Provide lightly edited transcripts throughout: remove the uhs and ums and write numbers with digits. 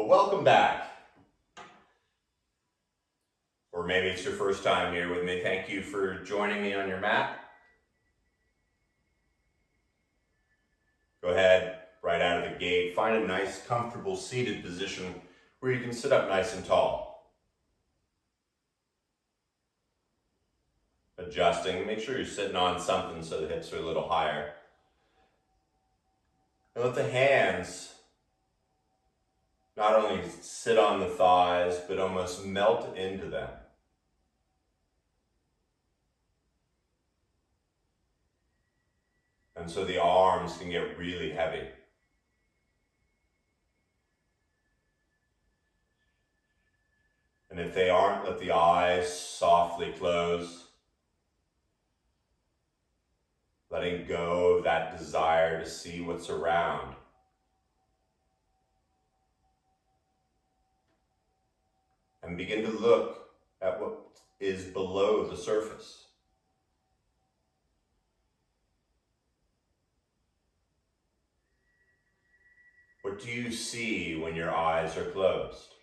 Well, welcome back. Or maybe it's your first time here with me. Thank you for joining me on your mat. Go ahead, right out of the gate, find a nice, comfortable seated position where you can sit up nice and tall. Adjusting, make sure you're sitting on something so the hips are a little higher. And let the hands not only sit on the thighs, but almost melt into them. And so the arms can get really heavy. And if they aren't, let the eyes softly close, letting go of that desire to see what's around. And begin to look at what is below the surface. What do you see when your eyes are closed?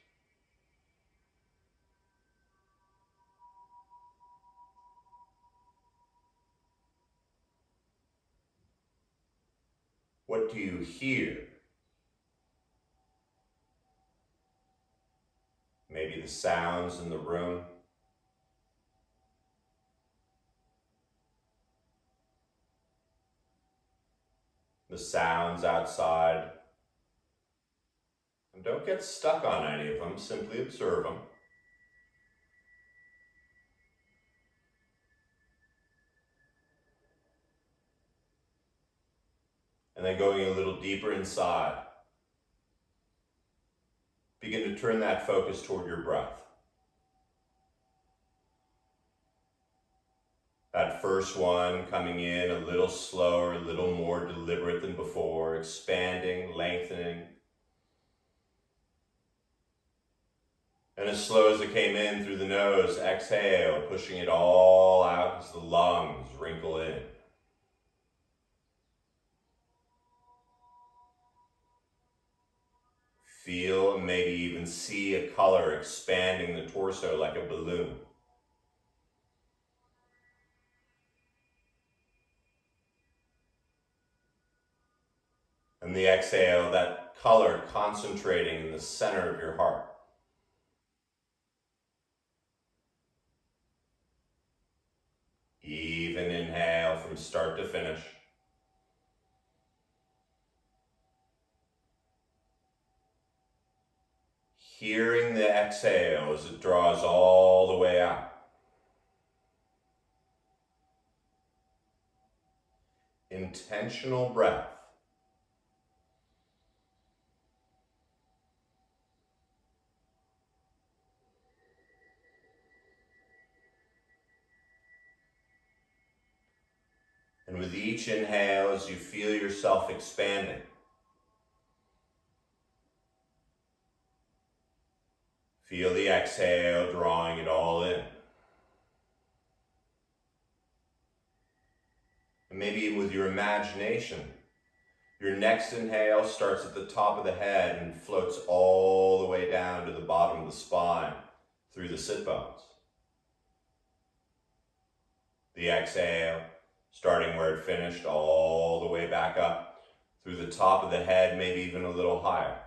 What do you hear? Maybe the sounds in the room. The sounds outside. And don't get stuck on any of them, simply observe them. And then going a little deeper inside, begin to turn that focus toward your breath. That first one coming in a little slower, a little more deliberate than before, expanding, lengthening. And as slow as it came in through the nose, exhale, pushing it all out as the lungs wrinkle in. Feel and maybe even see a color expanding the torso like a balloon. And the exhale, that color concentrating in the center of your heart. Even inhale from start to finish. Hearing the exhale as it draws all the way out. Intentional breath. And with each inhale, as you feel yourself expanding, feel the exhale drawing it all in. And maybe with your imagination, your next inhale starts at the top of the head and floats all the way down to the bottom of the spine through the sit bones. The exhale, starting where it finished, all the way back up through the top of the head, maybe even a little higher.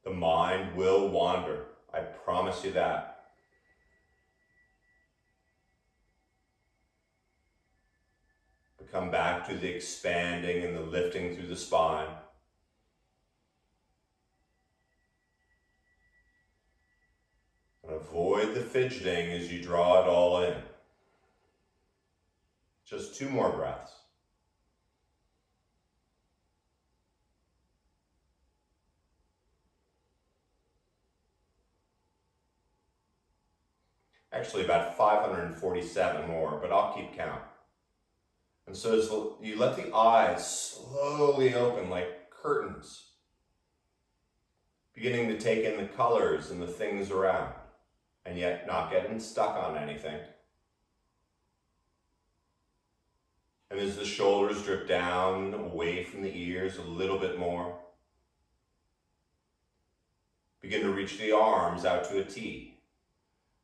The mind will wander. I promise you that. But come back to the expanding and the lifting through the spine. And avoid the fidgeting as you draw it all in. Just 2 more breaths. Actually about 547 more, but I'll keep count. And so as you let the eyes slowly open like curtains, beginning to take in the colors and the things around, and yet not getting stuck on anything. And as the shoulders drip down away from the ears a little bit more, begin to reach the arms out to a T,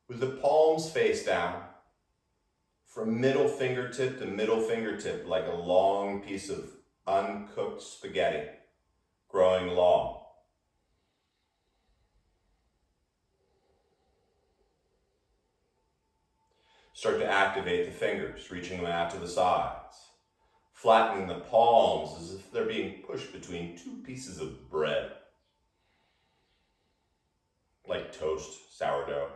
with the palms face down, from middle fingertip to middle fingertip, like a long piece of uncooked spaghetti, growing long. Start to activate the fingers, reaching them out to the sides, flattening the palms as if they're being pushed between two pieces of bread, like toast, sourdough.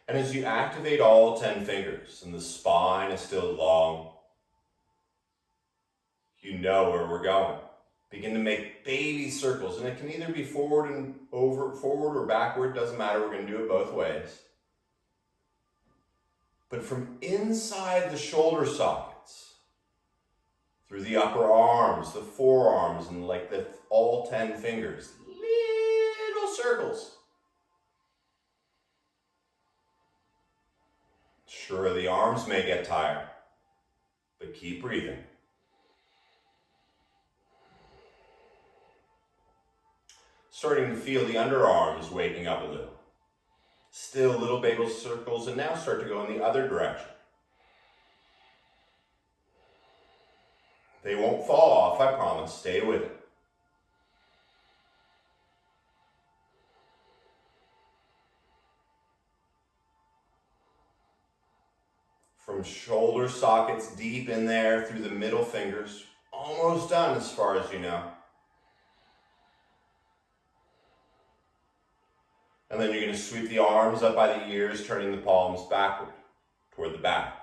And as you activate all 10 fingers and the spine is still long, you know where we're going. Begin to make baby circles, and it can either be forward or backward, doesn't matter, we're going to do it both ways. But from inside the shoulder sockets, through the upper arms, the forearms, and like all 10 fingers, little circles. Sure, the arms may get tired, but keep breathing. Starting to feel the underarms waking up a little. Still little baby circles, and now start to go in the other direction. They won't fall off, I promise. Stay with it. From shoulder sockets deep in there through the middle fingers. Almost done as far as you know. And then you're going to sweep the arms up by the ears, turning the palms backward toward the back.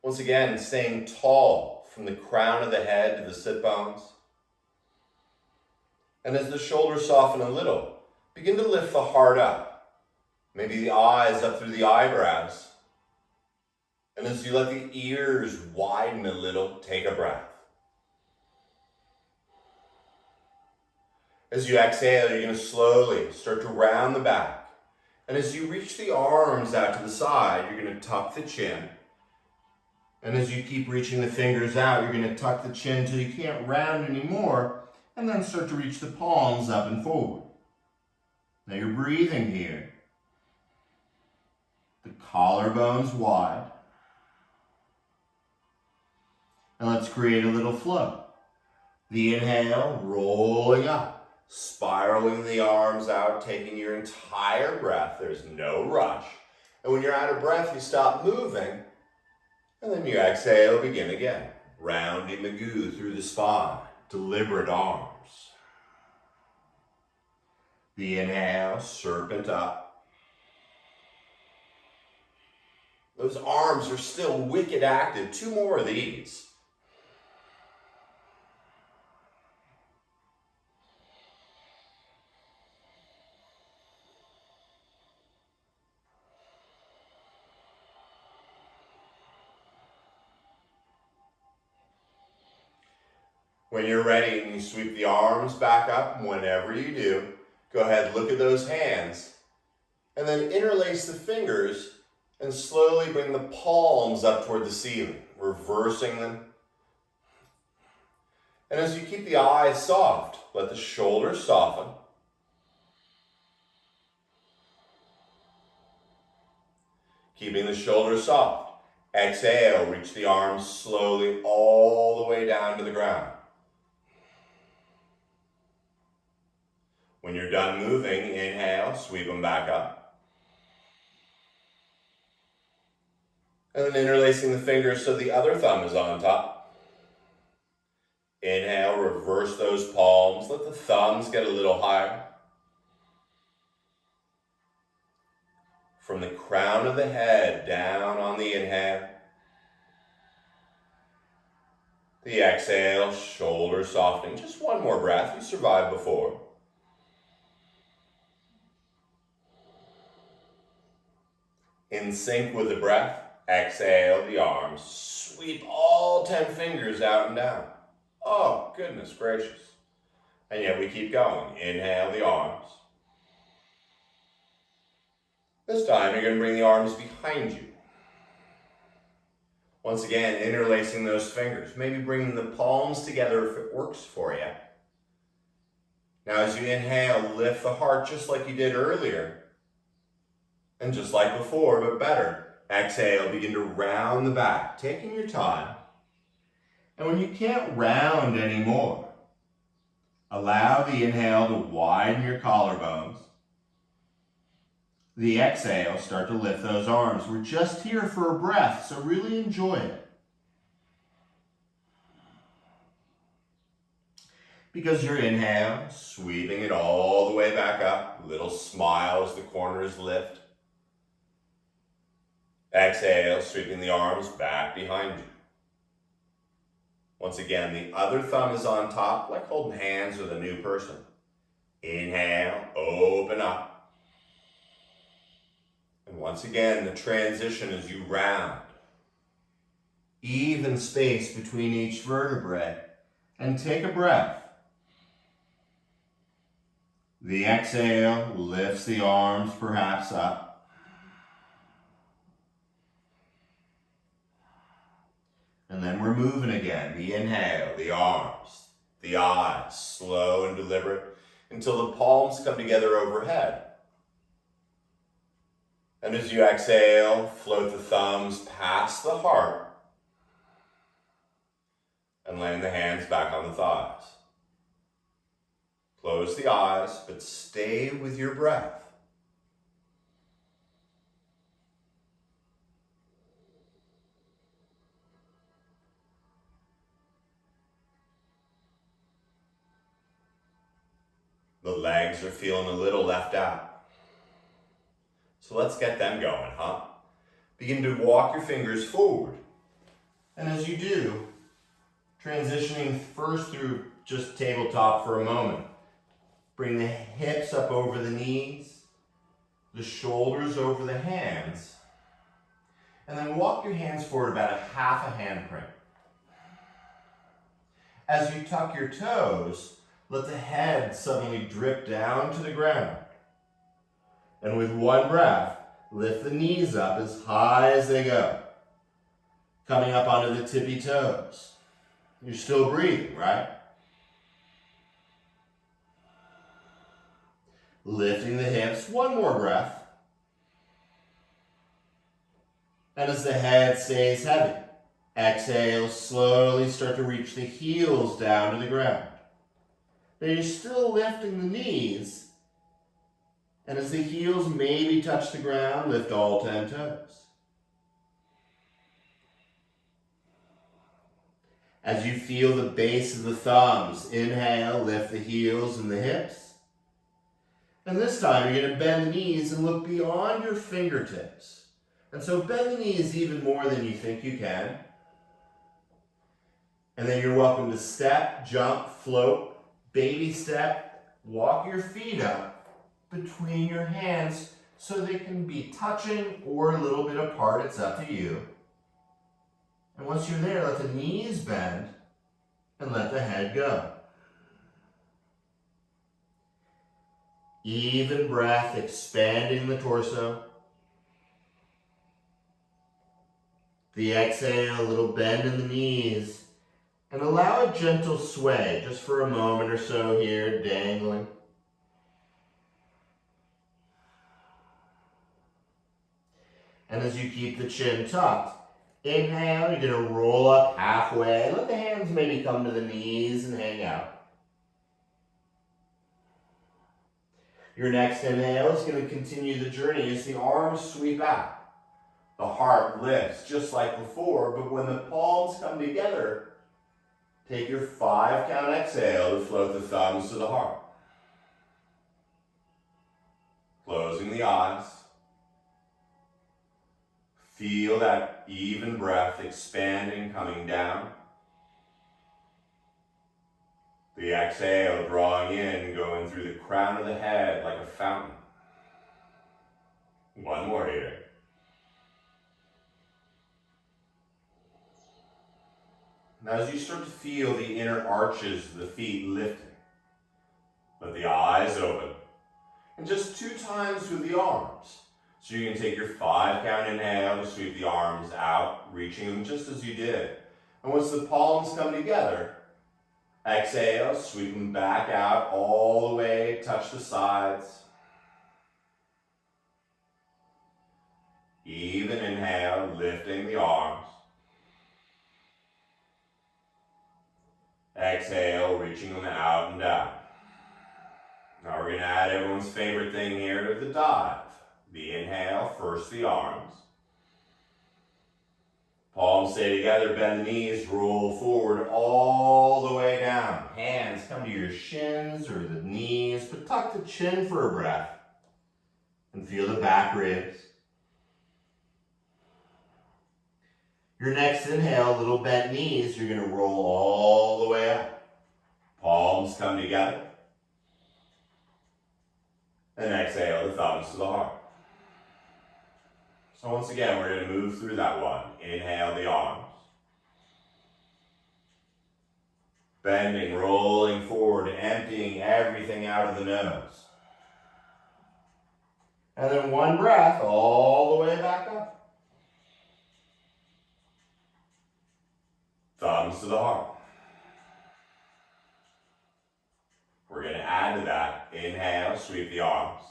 Once again, staying tall from the crown of the head to the sit bones. And as the shoulders soften a little, begin to lift the heart up. Maybe the eyes up through the eyebrows. And as you let the ears widen a little, take a breath. As you exhale, you're going to slowly start to round the back. And as you reach the arms out to the side, you're going to tuck the chin. And as you keep reaching the fingers out, you're going to tuck the chin till you can't round anymore, and then start to reach the palms up and forward. Now you're breathing here. The collarbone's wide. And let's create a little flow. The inhale, rolling up. Spiraling the arms out, taking your entire breath. There's no rush. And when you're out of breath, you stop moving. And then you exhale, begin again. Rounding the goo through the spine. Deliberate arms. The inhale, serpent up. Those arms are still wicked active. 2 more of these. When you're ready and you sweep the arms back up, whenever you do, go ahead, look at those hands, and then interlace the fingers and slowly bring the palms up toward the ceiling, reversing them. And as you keep the eyes soft, let the shoulders soften. Keeping the shoulders soft. Exhale, reach the arms slowly all the way down to the ground. When you're done moving, inhale, sweep them back up. And then interlacing the fingers so the other thumb is on top. Inhale, reverse those palms. Let the thumbs get a little higher. From the crown of the head down on the inhale. The exhale, shoulders softening. Just one more breath. You survived before. In sync with the breath, Exhale the arms. Sweep all 10 fingers out and down. Oh, goodness gracious. And yet we keep going. Inhale the arms. This time you're going to bring the arms behind you. Once again, interlacing those fingers. Maybe bringing the palms together if it works for you. Now as you inhale, lift the heart just like you did earlier. And just like before, but better. Exhale, begin to round the back, taking your time. And when you can't round anymore, allow the inhale to widen your collarbones. The exhale, start to lift those arms. We're just here for a breath, so really enjoy it. Because your inhale, sweeping it all the way back up, little smile as the corners lift. Exhale, sweeping the arms back behind you. Once again, the other thumb is on top, like holding hands with a new person. Inhale, open up. And once again, the transition as you round. Even space between each vertebrae. And take a breath. The exhale lifts the arms perhaps up. And then we're moving again. The inhale, the arms, the eyes, slow and deliberate until the palms come together overhead. And as you exhale, float the thumbs past the heart and land the hands back on the thighs. Close the eyes, but stay with your breath. The legs are feeling a little left out. So let's get them going, huh? Begin to walk your fingers forward. And as you do, transitioning first through just tabletop for a moment. Bring the hips up over the knees, the shoulders over the hands, and then walk your hands forward about a half a handprint. As you tuck your toes, let the head suddenly drip down to the ground. And with one breath, lift the knees up as high as they go. Coming up onto the tippy toes. You're still breathing, right? Lifting the hips, one more breath. And as the head stays heavy, exhale, slowly start to reach the heels down to the ground. Now you're still lifting the knees, and as the heels maybe touch the ground, lift all 10 toes. As you feel the base of the thumbs, inhale, lift the heels and the hips. And this time you're going to bend the knees and look beyond your fingertips. And so bend the knees even more than you think you can. And then you're welcome to step, jump, float, baby step, walk your feet up between your hands so they can be touching or a little bit apart. It's up to you. And once you're there, let the knees bend and let the head go. Even breath, expanding the torso. The exhale, a little bend in the knees, and allow a gentle sway just for a moment or so here, dangling. And as you keep the chin tucked, inhale, you're going to roll up halfway. Let the hands maybe come to the knees and hang out. Your next inhale is going to continue the journey as the arms sweep out. The heart lifts just like before, but when the palms come together, take your 5 count exhale to float the thumbs to the heart. Closing the eyes. Feel that even breath expanding, coming down. The exhale drawing in, going through the crown of the head like a fountain. One more here. Now as you start to feel the inner arches of the feet lifting, let the eyes open. And just 2 times with the arms. So you can take your 5 count inhale to sweep the arms out, reaching them just as you did. And once the palms come together, exhale, sweep them back out all the way, touch the sides. Even inhale, lifting the arms. Exhale, reaching them out and down. Now we're going to add everyone's favorite thing here to the dive. The inhale, first the arms. Palms stay together, bend the knees, roll forward all the way down. Hands come to your shins or the knees, but tuck the chin for a breath. And feel the back ribs. Your next inhale, little bent knees, you're going to roll all the way up. Palms come together. And exhale, the thumbs to the heart. So once again, we're going to move through that one. Inhale the arms. Bending, rolling forward, emptying everything out of the nose. And then one breath all the way back up. Thumbs to the heart. We're going to add to that. Inhale, sweep the arms.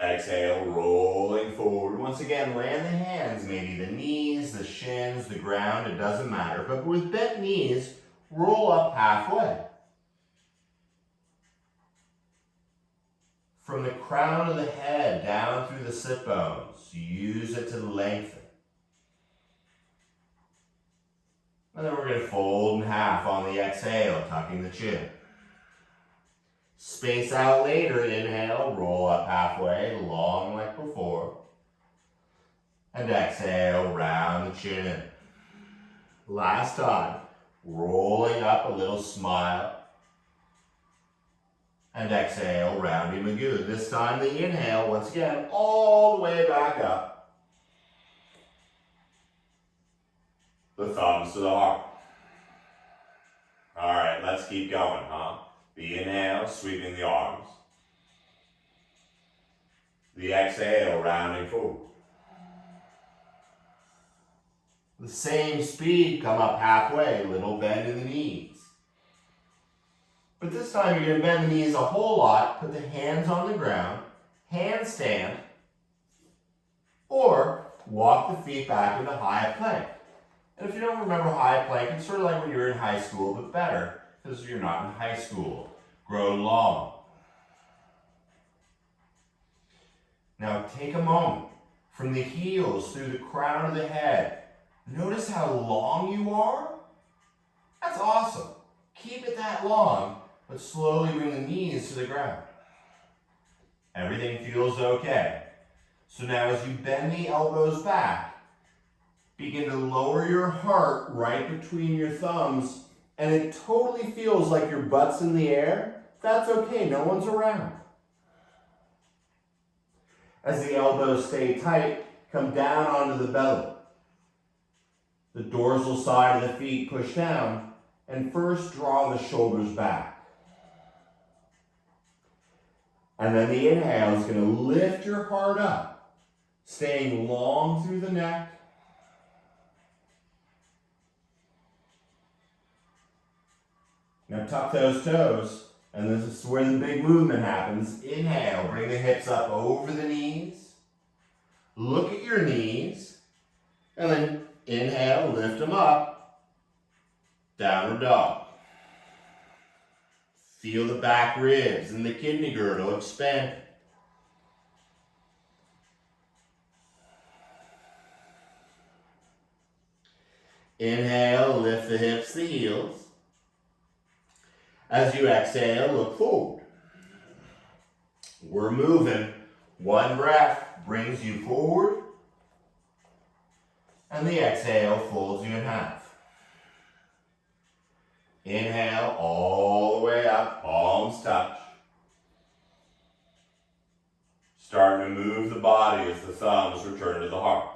Exhale, rolling forward. Once again, land the hands, maybe the knees, the shins, the ground, it doesn't matter. But with bent knees, roll up halfway. From the crown of the head down through the sit bones, use it to lengthen. And then we're going to fold in half on the exhale, tucking the chin. Space out later, inhale, roll up halfway, long like before. And exhale, round the chin in. Last time, rolling up a little smile. And exhale, rounding Magoo. This time the inhale, once again, all the way back up. The thumbs to the heart. All right, let's keep going, huh? The inhale, sweeping the arms. The exhale, rounding forward. The same speed, come up halfway, little bend in the knees. But this time you're going to bend the knees a whole lot, put the hands on the ground, handstand, or walk the feet back into high plank. And if you don't remember high plank, it's sort of like when you were in high school, but better, because you're not in high school. Grow long. Now take a moment from the heels through the crown of the head. Notice how long you are. That's awesome. Keep it that long, but slowly bring the knees to the ground. Everything feels okay. So now as you bend the elbows back, begin to lower your heart right between your thumbs, and it totally feels like your butt's in the air. That's okay, no one's around. As the elbows stay tight, come down onto the belly. The dorsal side of the feet push down, and first draw the shoulders back. And then the inhale is going to lift your heart up, staying long through the neck. Now tuck those toes, and this is where the big movement happens. Inhale, bring the hips up over the knees. Look at your knees, and then inhale, lift them up. Downward dog. Feel the back ribs and the kidney girdle expand. Inhale, lift the hips, the heels. As you exhale, look forward. We're moving. One breath brings you forward. And the exhale folds you in half. Inhale all the way up, palms touch. Starting to move the body as the thumbs return to the heart.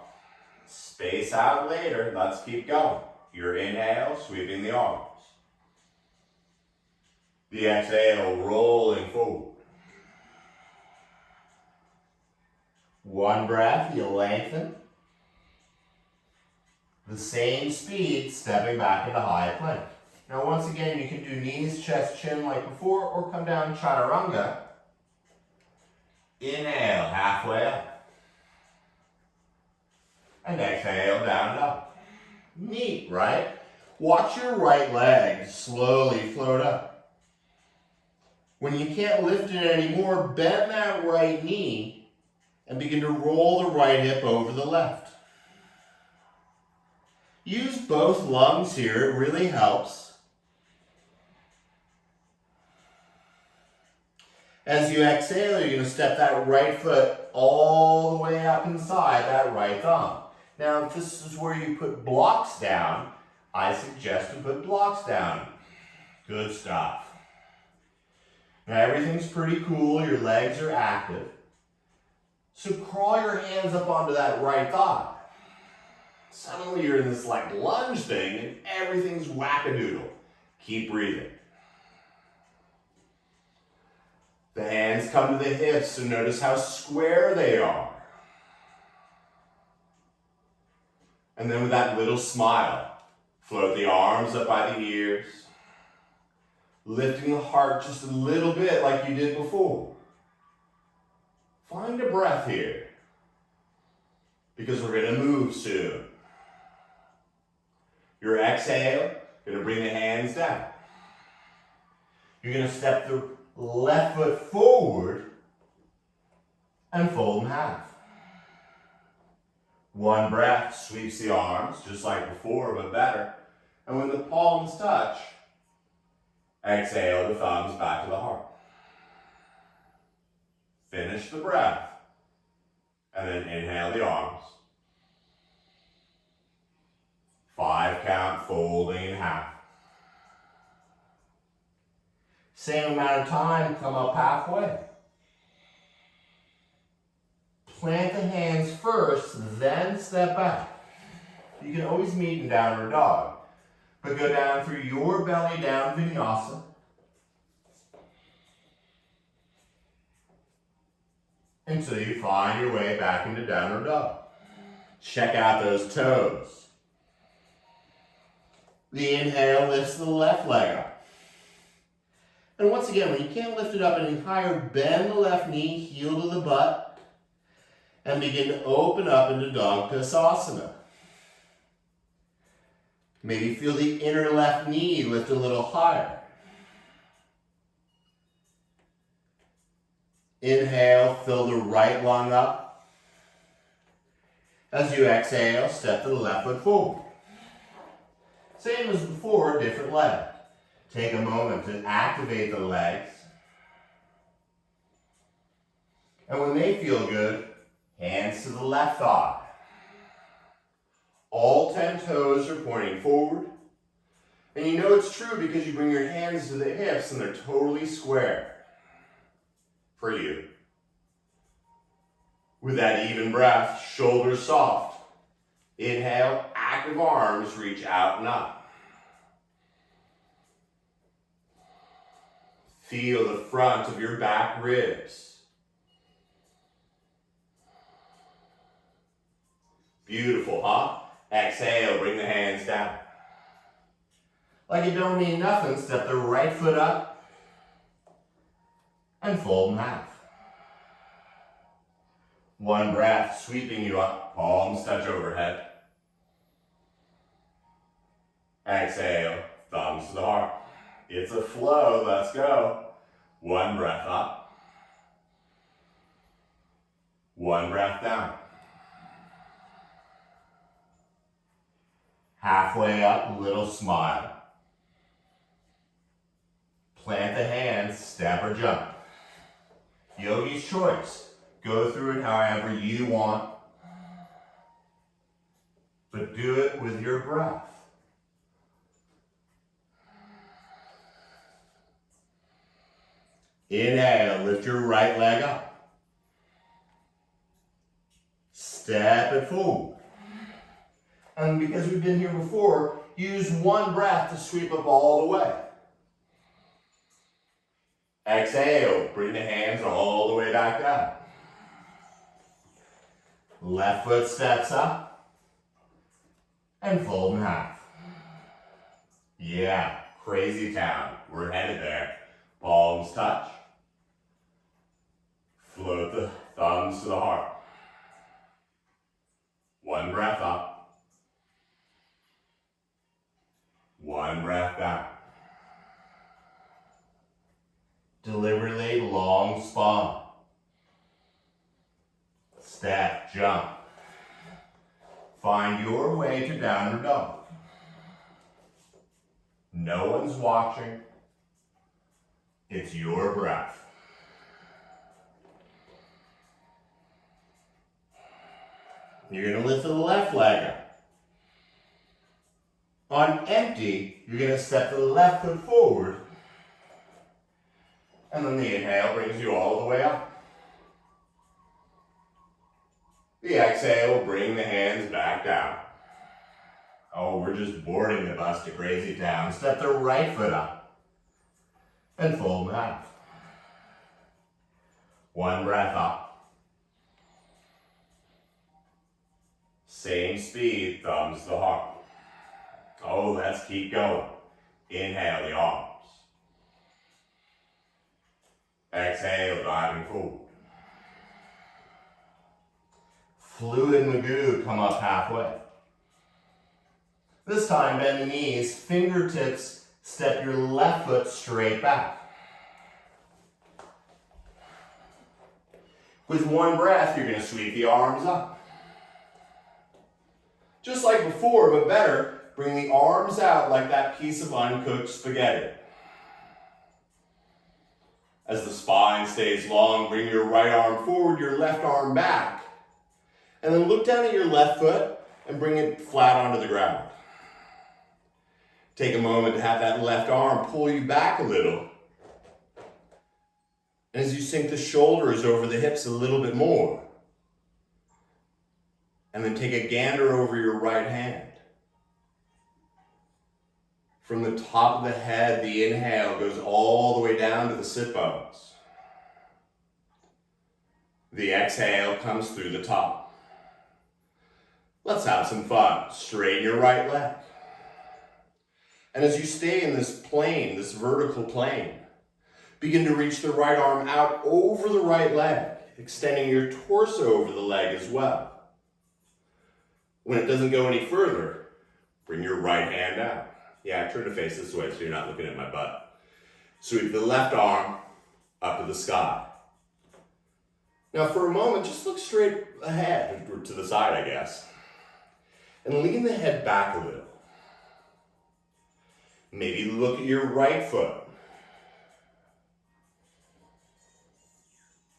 Space space out later. Let's keep going. Your inhale, sweeping the arms. The exhale, rolling forward. One breath, you lengthen. The same speed, stepping back into high plank. Now once again, you can do knees, chest, chin like before, or come down chaturanga. Inhale, halfway up. And exhale, down and up. Neat, right? Watch your right leg slowly float up. When you can't lift it anymore, bend that right knee and begin to roll the right hip over the left. Use both lungs here, it really helps. As you exhale, you're going to step that right foot all the way up inside that right thumb. Now, if this is where you put blocks down, I suggest to put blocks down. Good stuff. Now, everything's pretty cool. Your legs are active. So crawl your hands up onto that right thigh. Suddenly you're in this like lunge thing and everything's wackadoodle. Keep breathing. The hands come to the hips, so notice how square they are. And then with that little smile, float the arms up by the ears, lifting the heart just a little bit like you did before. Find a breath here, because we're going to move soon. Your exhale, going to bring the hands down. You're going to step the left foot forward and fold in half. One breath sweeps the arms, just like before, but better. And when the palms touch, exhale the thumbs back to the heart. Finish the breath, and then inhale the arms. 5 count, folding in half. Same amount of time, come up halfway. Plant the hands first, then step back. You can always meet in downward dog, but go down through your belly down Vinyasa. Until you find your way back into downward dog. Check out those toes. The inhale lifts the left leg up. And once again, when you can't lift it up any higher, bend the left knee, heel to the butt, and begin to open up into Dog Tasasana. Maybe feel the inner left knee lift a little higher. Inhale, fill the right lung up. As you exhale, step the left foot forward. Same as before, different leg. Take a moment to activate the legs. And when they feel good, hands to the left thigh. All 10 toes are pointing forward. And you know it's true because you bring your hands to the hips and they're totally square. For you. With that even breath, shoulders soft. Inhale, active arms reach out and up. Feel the front of your back ribs. Beautiful, huh? Exhale, bring the hands down. Like it don't mean nothing, step the right foot up and fold in half. One breath, sweeping you up, palms touch overhead. Exhale, thumbs to the heart. It's a flow, let's go. One breath up. One breath down. Halfway up, little smile. Plant the hands, step or jump. Yogi's choice. Go through it however you want, but do it with your breath. Inhale, lift your right leg up. Step it forward. And because we've been here before, use one breath to sweep up all the way. Exhale, bring the hands all the way back down. Left foot steps up and fold in half. Yeah, crazy town. We're headed there. Palms touch. Float the thumbs to the heart. One breath up. One breath down. Deliberately long spine. Step, jump. Find your way to downward dog. No one's watching. It's your breath. You're going to lift the left leg up. On empty, you're going to step the left foot forward. And then the inhale brings you all the way up. The exhale will bring the hands back down. Oh, we're just boarding the bus to crazy town. Step the right foot up and fold in half. One breath up. Same speed, thumbs to the heart. Oh, let's keep going. Inhale the arms. Exhale, diving forward. Fluid Magoo, come up halfway. This time, bend the knees, fingertips, step your left foot straight back. With one breath, you're going to sweep the arms up. Just like before, but better, bring the arms out like that piece of uncooked spaghetti. As the spine stays long, bring your right arm forward, your left arm back. And then look down at your left foot and bring it flat onto the ground. Take a moment to have that left arm pull you back a little. And as you sink the shoulders over the hips a little bit more. And then take a gander over your right hand. From the top of the head, the inhale goes all the way down to the sit bones. The exhale comes through the top. Let's have some fun. Straighten your right leg. And as you stay in this plane, this vertical plane, begin to reach the right arm out over the right leg, extending your torso over the leg as well. When it doesn't go any further, bring your right hand out. Yeah, turn to face this way so you're not looking at my butt. Sweep the left arm up to the sky. Now for a moment, just look straight ahead, or to the side, I guess. And lean the head back a little. Maybe look at your right foot.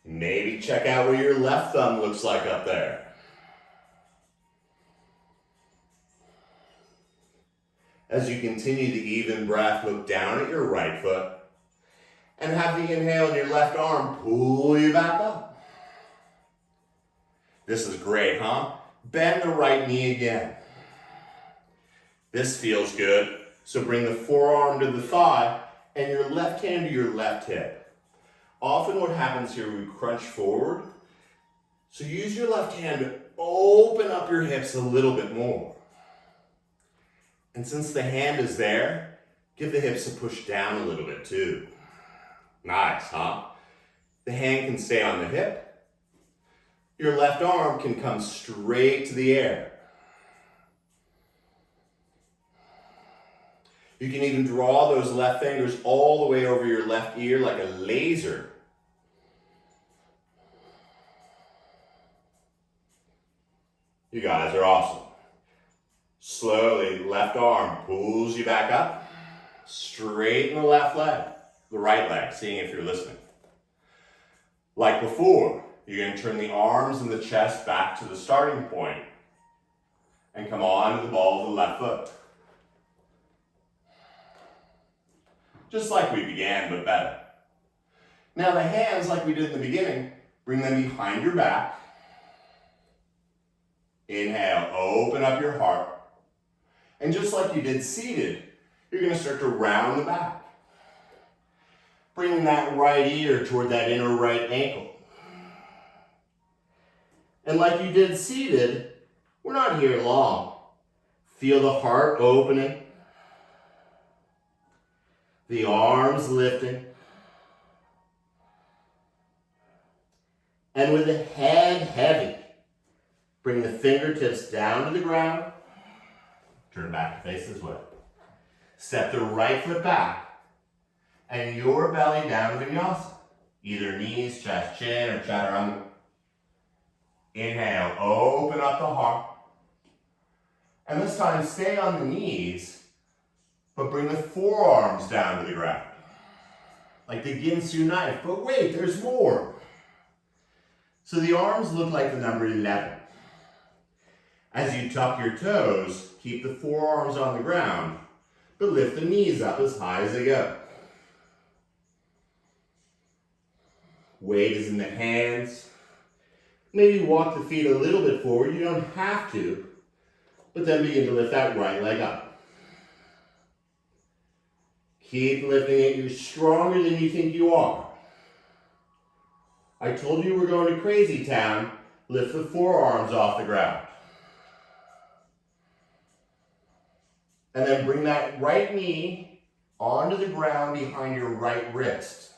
Maybe check out what your left thumb looks like up there. As you continue the even breath, look down at your right foot and have the inhale in your left arm pull you back up. This is great, huh? Bend the right knee again. This feels good. So bring the forearm to the thigh and your left hand to your left hip. Often what happens here, we crunch forward. So use your left hand to open up your hips a little bit more. And since the hand is there, give the hips a push down a little bit too. Nice, huh? The hand can stay on the hip. Your left arm can come straight to the air. You can even draw those left fingers all the way over your left ear like a laser. You guys are awesome. Slowly, left arm pulls you back up. Straighten the left leg, the right leg, seeing if you're listening. Like before, you're going to turn the arms and the chest back to the starting point and come on to the ball of the left foot. Just like we began, but better. Now the hands, like we did in the beginning, bring them behind your back. Inhale, open up your heart. And just like you did seated, you're going to start to round the back. Bringing that right ear toward that inner right ankle. And like you did seated, we're not here long. Feel the heart opening. The arms lifting. And with the head heavy, bring the fingertips down to the ground. Turn back to face this way. Step the right foot back and your belly down Vinyasa. Either knees, chest, chin, or chaturanga. Inhale, open up the heart. And this time stay on the knees, but bring the forearms down to the ground. Like the Ginsu knife, but wait, there's more. So the arms look like the number 11. As you tuck your toes, keep the forearms on the ground, but lift the knees up as high as they go. Weight is in the hands. Maybe walk the feet a little bit forward. You don't have to, but then begin to lift that right leg up. Keep lifting it. You're stronger than you think you are. I told you we're going to crazy town. Lift the forearms off the ground. And then bring that right knee onto the ground behind your right wrist.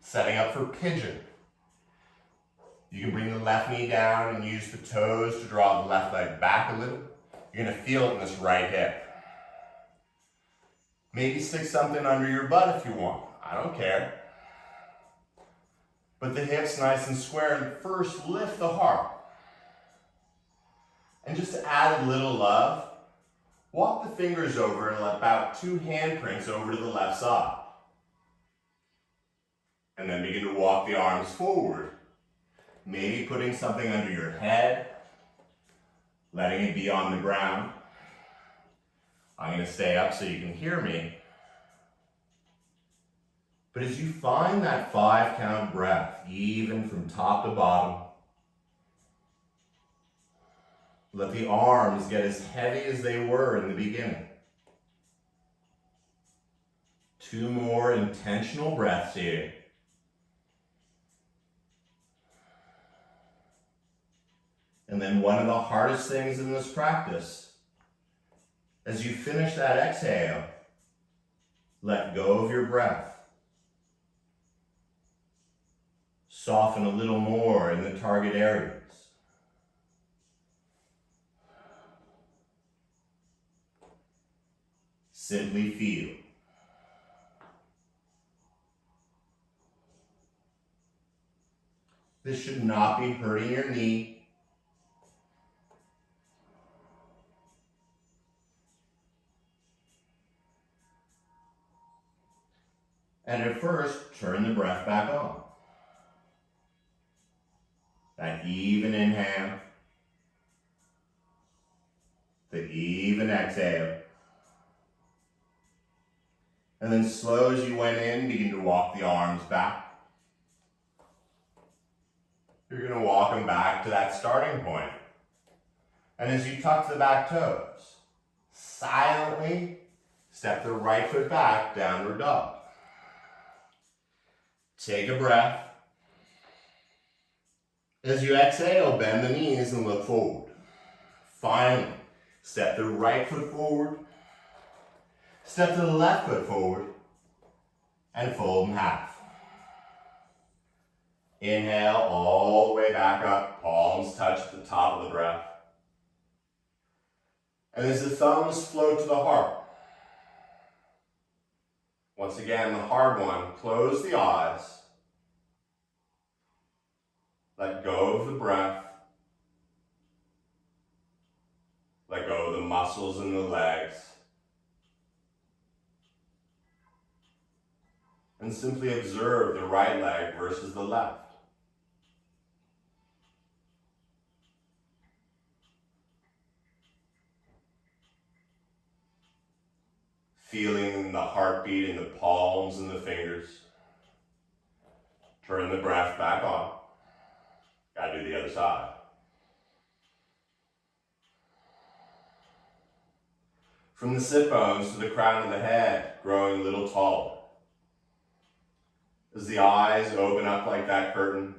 Setting up for pigeon. You can bring the left knee down and use the toes to draw the left leg back a little. You're going to feel it in this right hip. Maybe stick something under your butt if you want. I don't care. But the hips nice and square, and first lift the heart. And just to add a little love, walk the fingers over and let about 2 handprints over to the left side. And then begin to walk the arms forward. Maybe putting something under your head, letting it be on the ground. I'm going to stay up so you can hear me. But as you find that 5 count breath, even from top to bottom, let the arms get as heavy as they were in the beginning. 2 more intentional breaths here. And then one of the hardest things in this practice, as you finish that exhale, let go of your breath. Soften a little more in the target areas. Simply feel. This should not be hurting your knee. And at first, turn the breath back on. That even inhale, the even exhale. And then slow as you went in, begin to walk the arms back. You're going to walk them back to that starting point. And as you tuck the back toes, silently step the right foot back, downward dog. Take a breath. As you exhale, bend the knees and look forward. Finally, step the right foot forward. Step to the left foot forward. And fold in half. Inhale all the way back up. Palms touch at the top of the breath. And as the thumbs float to the heart. Once again, the hard one. Close the eyes. Let go of the breath. Let go of the muscles in the legs. And simply observe the right leg versus the left. Feeling the heartbeat in the palms and the fingers. Turn the breath back on. Gotta do the other side. From the sit bones to the crown of the head, growing a little taller. As the eyes open up like that curtain,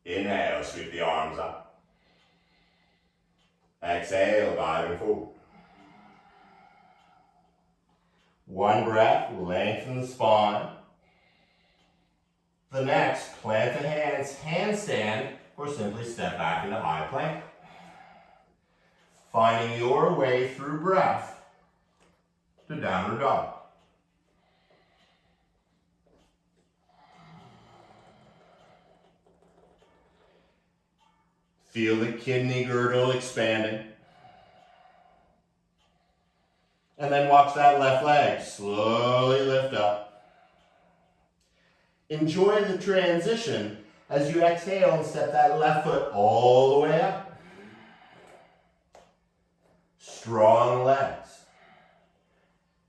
inhale, sweep the arms up. Exhale, diving forward. One breath, lengthen the spine. The next, plant the hands, handstand, or simply step back into high plank. Finding your way through breath to downward dog. Feel the kidney girdle expanding. And then watch that left leg slowly lift up. Enjoy the transition as you exhale and step that left foot all the way up. Strong legs.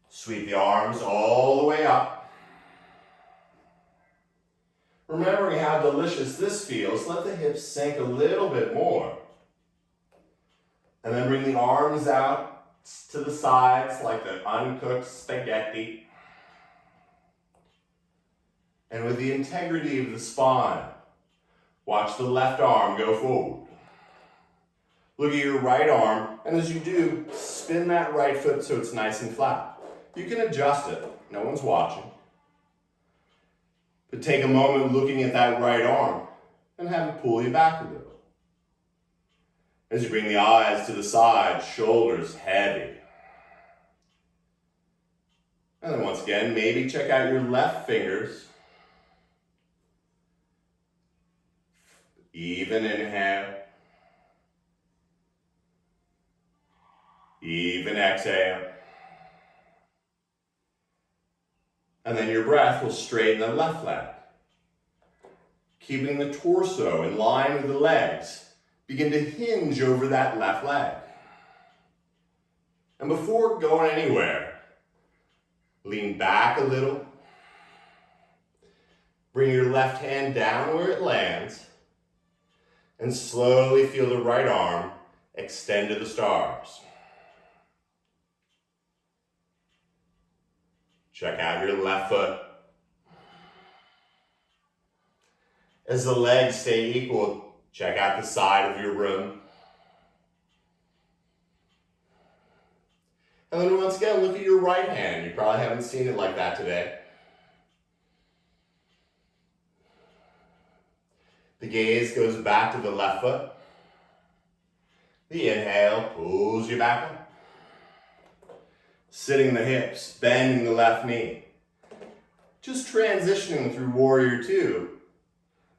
Sweep the arms all the way up. Remembering how delicious this feels, let the hips sink a little bit more. And then bring the arms out to the sides like the uncooked spaghetti. And with the integrity of the spine, watch the left arm go forward. Look at your right arm, and as you do, spin that right foot so it's nice and flat. You can adjust it, no one's watching. But take a moment looking at that right arm and have it pull you back a little. As you bring the eyes to the side, shoulders heavy. And then once again, maybe check out your left fingers. Even inhale. Even exhale. And then your breath will straighten the left leg. Keeping the torso in line with the legs, begin to hinge over that left leg. And before going anywhere, lean back a little. Bring your left hand down where it lands. And slowly feel the right arm extend to the stars. Check out your left foot. As the legs stay equal, check out the side of your room. And then once again, look at your right hand. You probably haven't seen it like that today. The gaze goes back to the left foot. The inhale pulls you back up. Sitting the hips, bending the left knee. Just transitioning through Warrior Two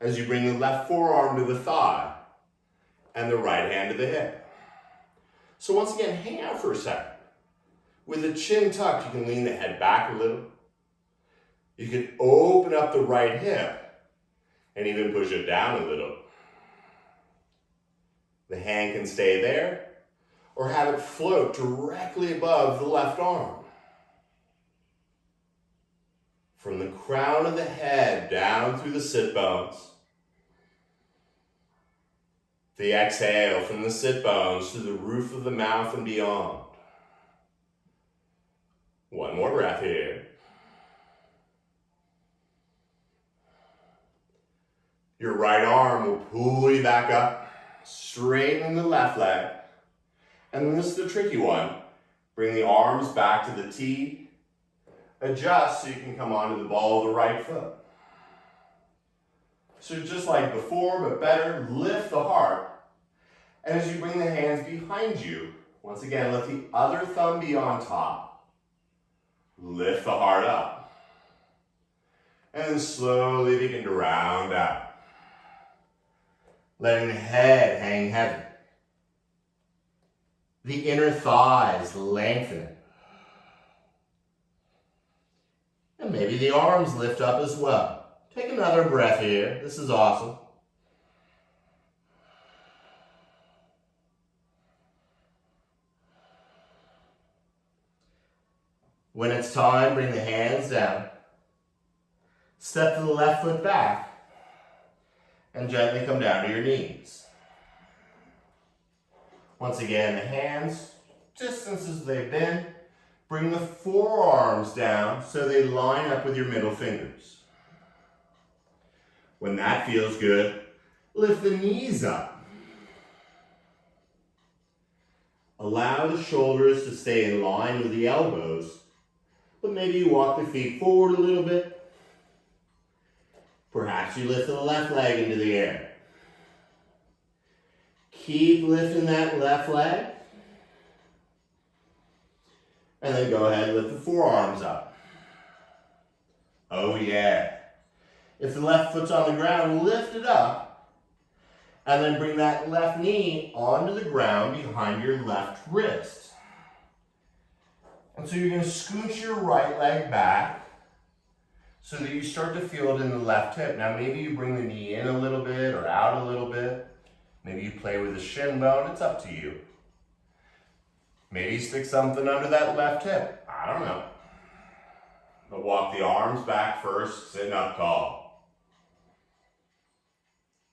as you bring the left forearm to the thigh and the right hand to the hip. So once again, hang out for a second. With the chin tucked, you can lean the head back a little. You can open up the right hip and even push it down a little. The hand can stay there or have it float directly above the left arm. From the crown of the head down through the sit bones. The exhale from the sit bones to the roof of the mouth and beyond. One more breath here. Your right arm will pull you back up, straighten the left leg. And then this is the tricky one. Bring the arms back to the T. Adjust so you can come onto the ball of the right foot. So just like before, but better, lift the heart. And as you bring the hands behind you, once again, let the other thumb be on top. Lift the heart up. And then slowly begin to round out. Letting the head hang heavy. The inner thighs lengthening. And maybe the arms lift up as well. Take another breath here. This is awesome. When it's time, bring the hands down. Step the left foot back. And gently come down to your knees. Once again, the hands, distance as they've been. Bring the forearms down so they line up with your middle fingers. When that feels good, lift the knees up. Allow the shoulders to stay in line with the elbows, but maybe you walk the feet forward a little bit. Perhaps you lift the left leg into the air. Keep lifting that left leg. And then go ahead and lift the forearms up. Oh yeah. If the left foot's on the ground, lift it up. And then bring that left knee onto the ground behind your left wrist. And so you're going to scooch your right leg back so that you start to feel it in the left hip. Now maybe you bring the knee in a little bit or out a little bit. Maybe you play with the shin bone. It's up to you. Maybe stick something under that left hip. I don't know. But walk the arms back first, sitting up tall.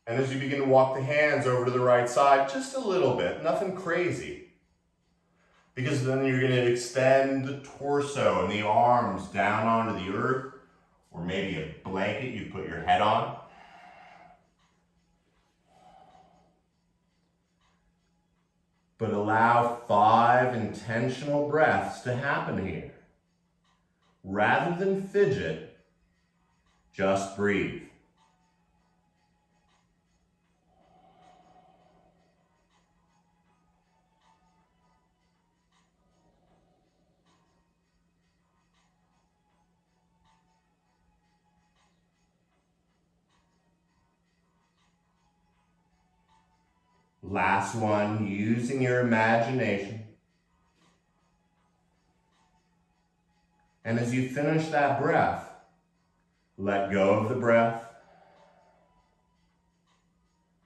And as you begin to walk the hands over to the right side, just a little bit, nothing crazy. Because then you're going to extend the torso and the arms down onto the earth, or maybe a blanket you put your head on. But allow 5 intentional breaths to happen here. Rather than fidget, just breathe. Last one, using your imagination. And as you finish that breath, let go of the breath.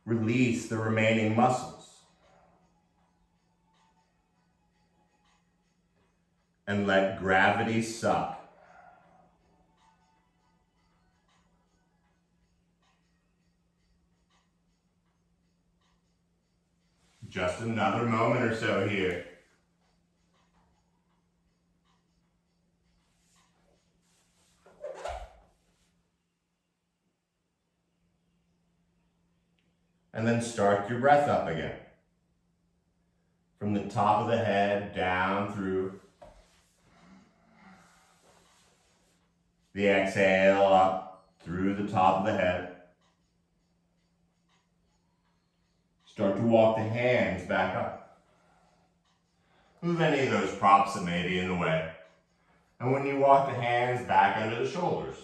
Release the remaining muscles. And let gravity suck. Just another moment or so here. And then start your breath up again. From the top of the head down through. The exhale up through the top of the head. Start to walk the hands back up. Move any of those props that may be in the way. And when you walk the hands back under the shoulders,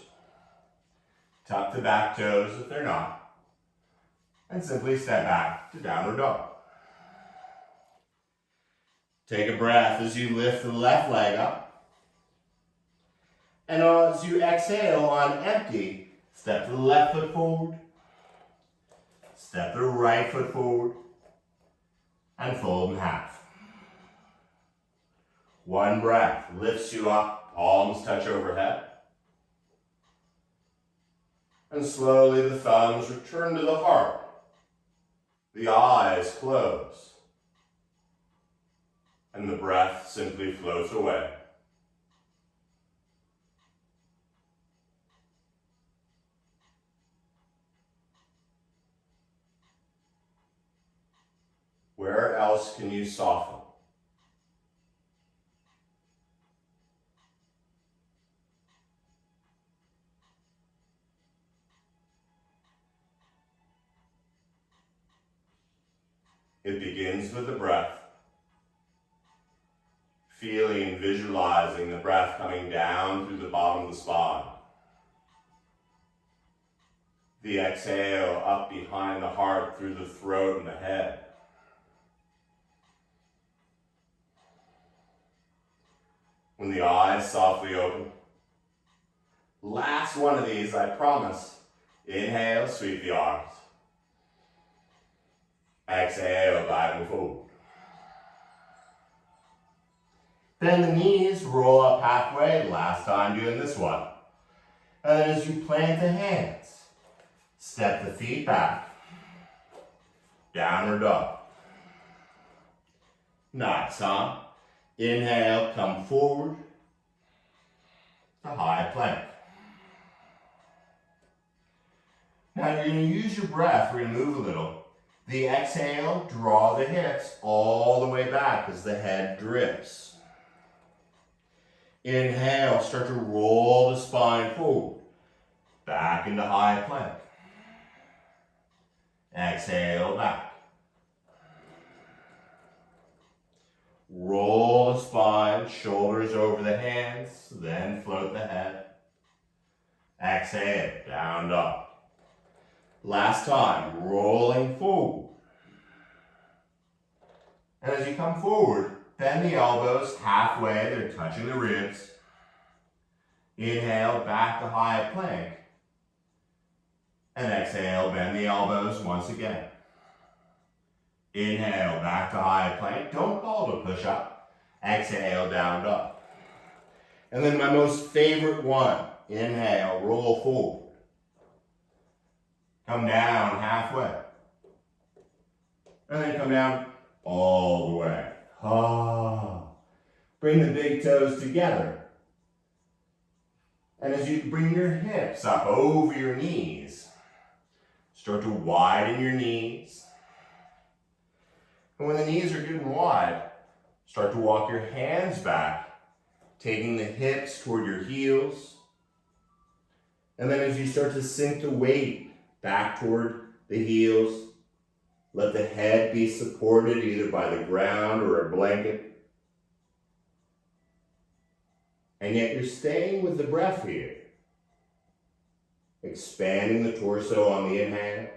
tuck the back toes if they're not, and simply step back to downward dog. Take a breath as you lift the left leg up. And as you exhale on empty, step the left foot forward. Step the right foot forward and fold in half. One breath lifts you up, palms touch overhead. And slowly the thumbs return to the heart. The eyes close. And the breath simply floats away. Where else can you soften? It begins with the breath. Feeling, visualizing the breath coming down through the bottom of the spine. The exhale up behind the heart through the throat and the head. When the eyes softly open. Last one of these, I promise. Inhale, sweep the arms. Exhale, back and forward. Bend the knees, roll up halfway, last time doing this one. And then as you plant the hands, step the feet back. Downward dog. Nice, huh? Inhale, come forward to high plank. Now you're going to use your breath. We're going to move a little. The exhale, draw the hips all the way back as the head drifts. Inhale, start to roll the spine forward, back into high plank. Exhale, back. Roll the spine, shoulders over the hands, then float the head. Exhale, down dog. Last time, rolling forward. And as you come forward, bend the elbows halfway, they're touching the ribs. Inhale, back to high plank. And exhale, bend the elbows once again. Inhale, back to high plank. Don't call it a push-up. Exhale, down dog. And then my most favorite one. Inhale, roll forward. Come down halfway. And then come down all the way. Ah. Bring the big toes together. And as you bring your hips up over your knees, start to widen your knees. And when the knees are good and wide, start to walk your hands back, taking the hips toward your heels. And then as you start to sink the weight back toward the heels, let the head be supported either by the ground or a blanket. And yet you're staying with the breath here. Expanding the torso on the inhale.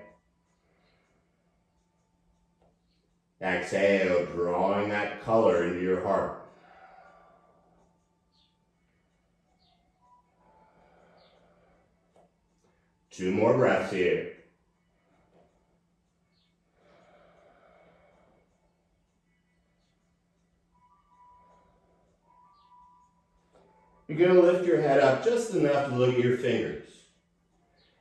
Exhale, drawing that color into your heart. Two more breaths here. You're going to lift your head up just enough to look at your fingers.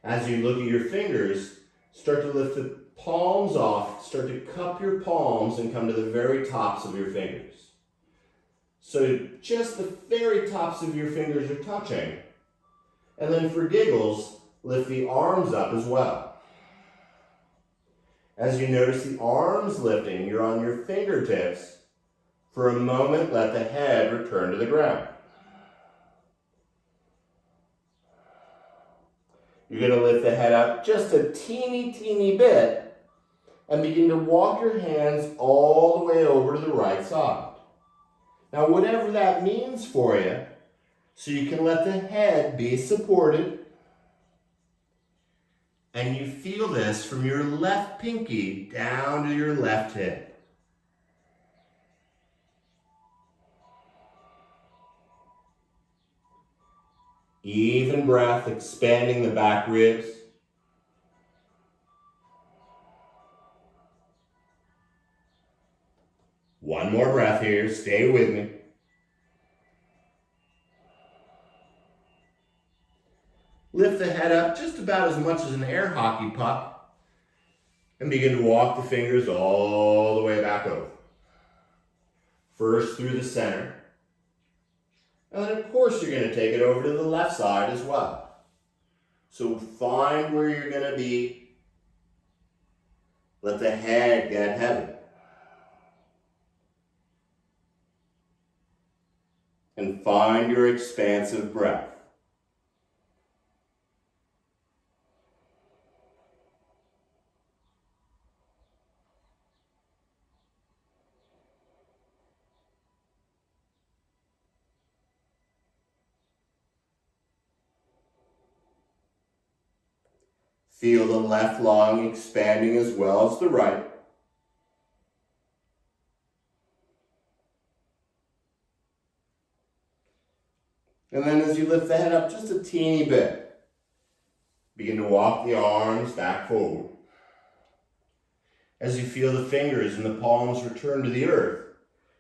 As you look at your fingers, start to lift the palms off, start to cup your palms and come to the very tops of your fingers. So just the very tops of your fingers are touching. And then for giggles, lift the arms up as well. As you notice the arms lifting, you're on your fingertips. For a moment, let the head return to the ground. You're going to lift the head up just a teeny bit and begin to walk your hands all the way over to the right side. Now, whatever that means for you, so you can let the head be supported. And you feel this from your left pinky down to your left hip. Even breath, expanding the back ribs. One more breath here, stay with me. Lift the head up just about as much as an air hockey puck and begin to walk the fingers all the way back over. First through the center. And then of course you're going to take it over to the left side as well. So find where you're going to be. Let the head get heavy. And find your expansive breath. Feel the left lung expanding as well as the right. And then as you lift the head up just a teeny bit, begin to walk the arms back forward. As you feel the fingers and the palms return to the earth,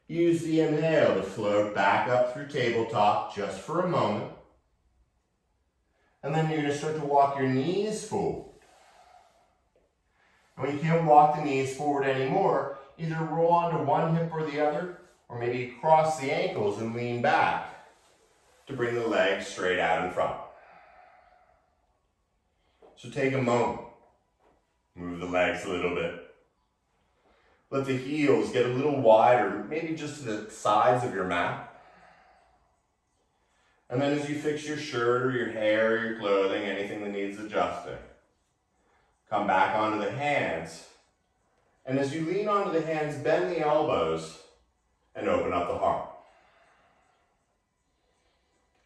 use the inhale to float back up through tabletop just for a moment. And then you're going to start to walk your knees forward. And when you can't walk the knees forward anymore, either roll onto one hip or the other, Or maybe cross the ankles and lean back to bring the legs straight out in front. So take a moment. Move the legs a little bit. Let the heels get a little wider, maybe just to the sides of your mat. And then as you fix your shirt or your hair or your clothing, anything that needs adjusting, come back onto the hands. And as you lean onto the hands, bend the elbows and open up the heart.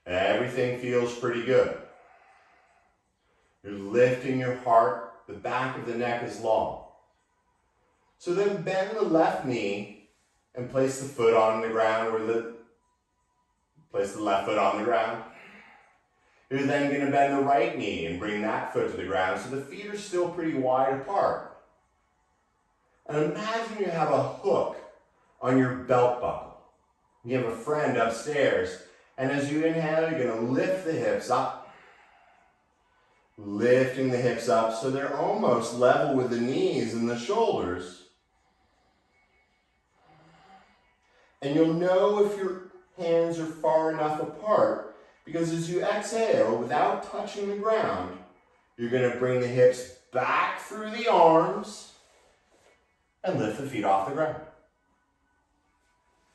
Everything feels pretty good. You're lifting your heart, the back of the neck is long. So then bend the left knee and place the foot on the ground, place the left foot on the ground. You're then going to bend the right knee and bring that foot to the ground so the feet are still pretty wide apart. And imagine you have a hook on your belt buckle. You have a friend upstairs, and as you inhale, you're going to lift the hips up. Lifting the hips up so they're almost level with the knees and the shoulders. And you'll know if your hands are far enough apart because as you exhale, without touching the ground, you're going to bring the hips back through the arms and lift the feet off the ground.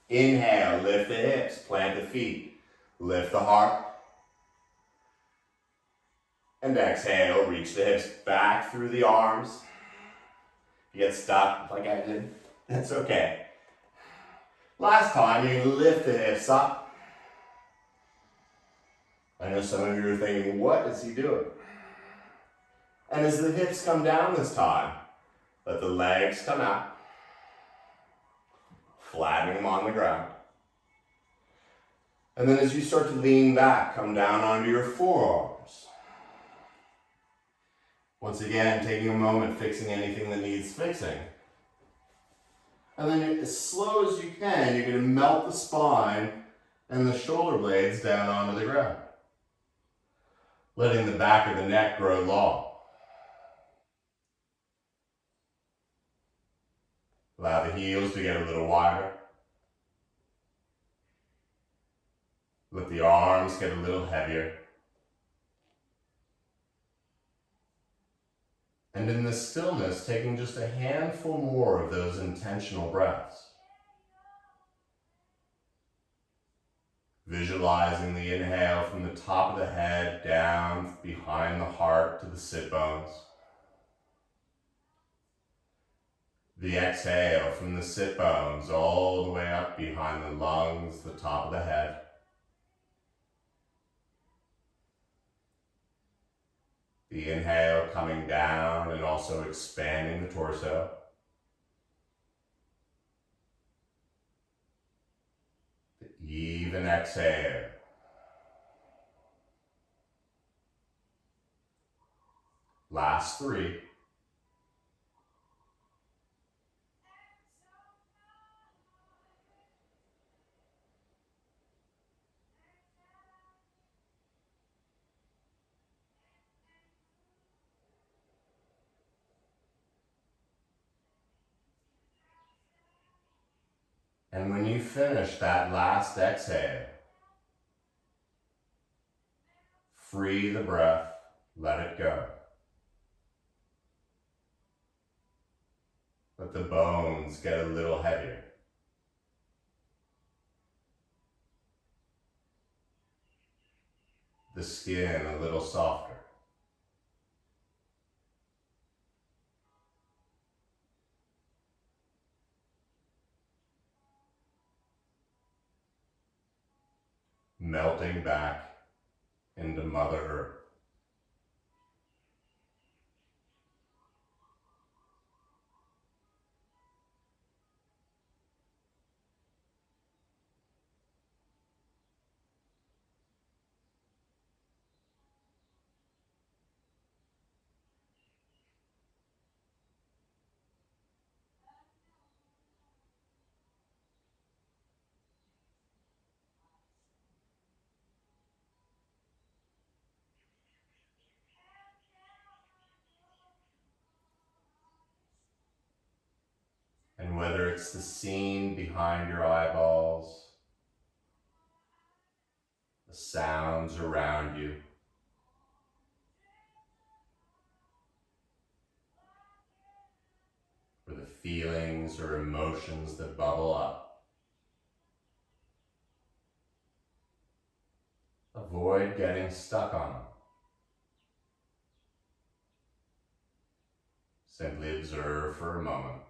Inhale, lift the hips, plant the feet, lift the heart. And exhale, reach the hips back through the arms. If you get stuck like I did, that's okay. Last time, you lift the hips up. I know some of you are thinking, what is he doing? And as the hips come down this time, let the legs come out, flattening them on the ground. And then as you start to lean back, come down onto your forearms. Once again, taking a moment, fixing anything that needs fixing. And then as slow as you can, you're going to melt the spine and the shoulder blades down onto the ground. Letting the back of the neck grow long. Allow the heels to get a little wider. Let the arms get a little heavier. And in the stillness, taking just a handful more of those intentional breaths. Visualizing the inhale from the top of the head down behind the heart to the sit bones. The exhale from the sit bones all the way up behind the lungs, the top of the head. The inhale coming down and also expanding the torso. The even exhale. Last 3. And when you finish that last exhale, free the breath, let it go. Let the bones get a little heavier. The skin a little softer. Melting back into Mother Earth. it's the scene behind your eyeballs, the sounds around you, or the feelings or emotions that bubble up. Avoid getting stuck on them. Simply observe for a moment.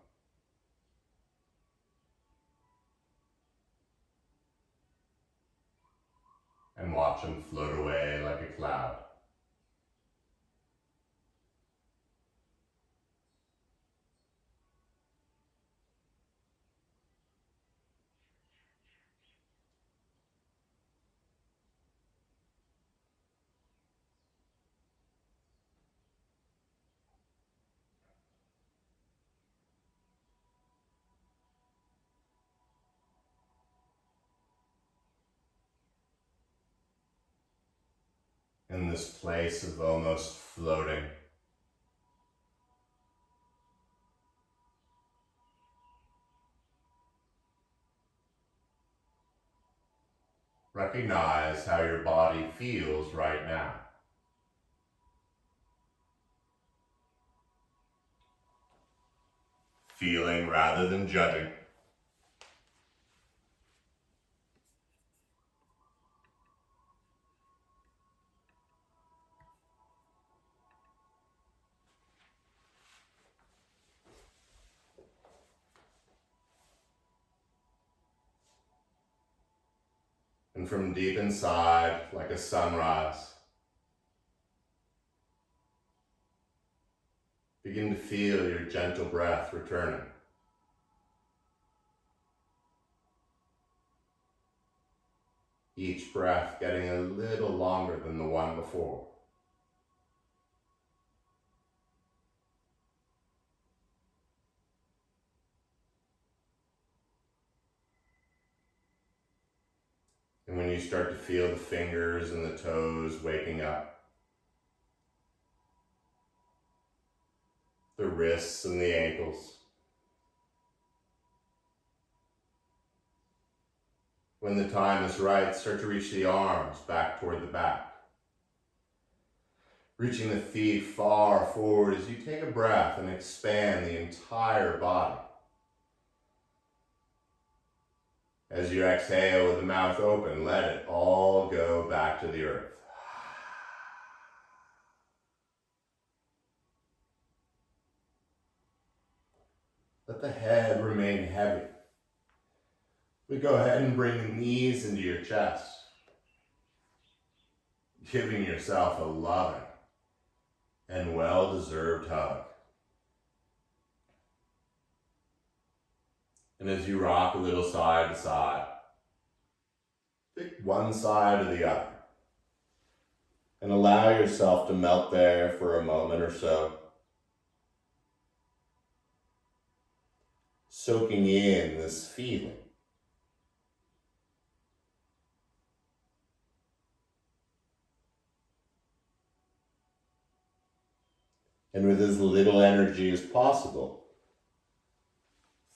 And watch them float away like a cloud. In this place of almost floating, recognize how your body feels right now. Feeling rather than judging. And from deep inside, like a sunrise, begin to feel your gentle breath returning. Each breath getting a little longer than the one before. And when you start to feel the fingers and the toes waking up, the wrists and the ankles, when the time is right, start to reach the arms back toward the back. Reaching the feet far forward as you take a breath and expand the entire body. As you exhale with the mouth open, let it all go back to the earth. Let the head remain heavy. We go ahead and bring the knees into your chest, giving yourself a loving and well-deserved hug. And as you rock a little side to side, pick one side or the other, and allow yourself to melt there for a moment or so, soaking in this feeling. And with as little energy as possible,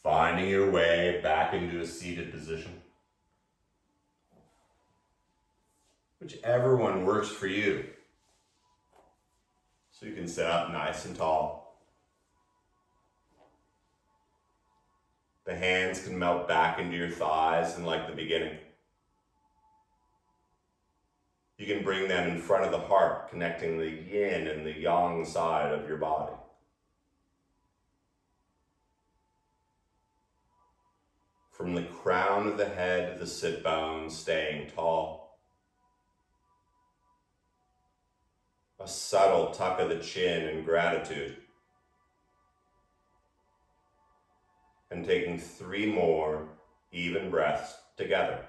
finding your way back into a seated position. Whichever one works for you. So you can sit up nice and tall. The hands can melt back into your thighs and like the beginning. You can bring them in front of the heart, connecting the yin and the yang side of your body. From the crown of the head to the sit bones, staying tall. A subtle tuck of the chin in gratitude. And taking 3 more even breaths together.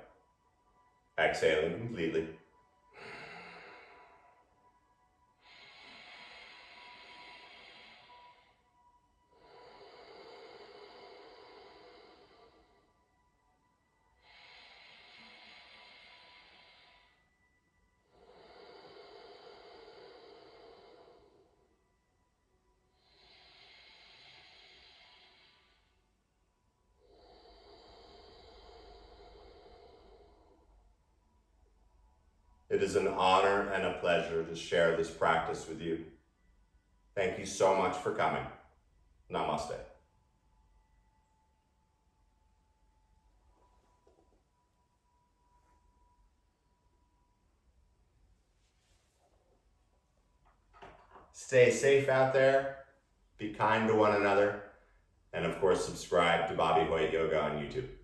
Exhaling completely. It is an honor and a pleasure to share this practice with you. Thank you so much for coming. Namaste. Stay safe out there, be kind to one another, and of course subscribe to Bobby Hoyt Yoga on YouTube.